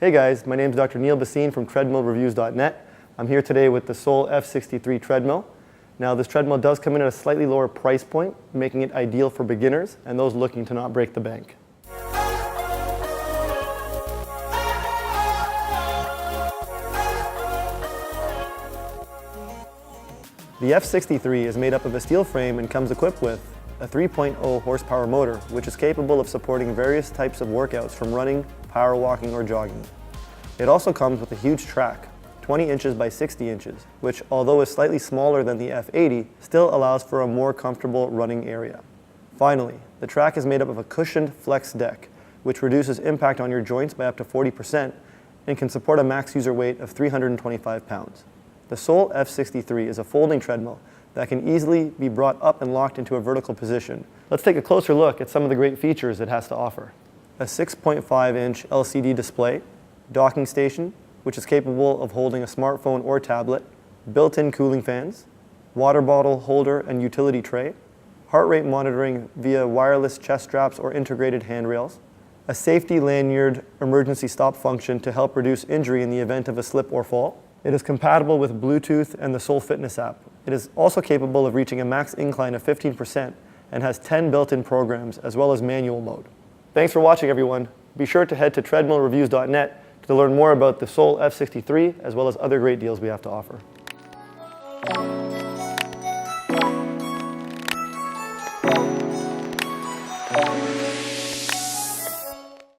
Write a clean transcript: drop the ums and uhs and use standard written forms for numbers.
Hey guys, my name is Dr. Neil Bassine from TreadmillReviews.net. I'm here today with the Sole F63 Treadmill. Now this treadmill does come in at a slightly lower price point, making it ideal for beginners and those looking to not break the bank. The F63 is made up of a steel frame and comes equipped with a 3.0 horsepower motor, which is capable of supporting various types of workouts from running, power walking, or jogging. It also comes with a huge track, 20 inches by 60 inches, which, although is slightly smaller than the F80, still allows for a more comfortable running area. Finally, the track is made up of a cushioned flex deck, which reduces impact on your joints by up to 40% and can support a max user weight of 325 pounds. The Sole F63 is a folding treadmill that can easily be brought up and locked into a vertical position. Let's take a closer look at some of the great features it has to offer. A 6.5-inch LCD display, docking station, which is capable of holding a smartphone or tablet, built-in cooling fans, water bottle holder and utility tray, heart rate monitoring via wireless chest straps or integrated handrails, a safety lanyard emergency stop function to help reduce injury in the event of a slip or fall. It is compatible with Bluetooth and the Sole Fitness app. It is also capable of reaching a max incline of 15% and has 10 built-in programs as well as manual mode. Thanks for watching, everyone. Be sure to head to TreadmillReviews.net to learn more about the Sole F63 as well as other great deals we have to offer.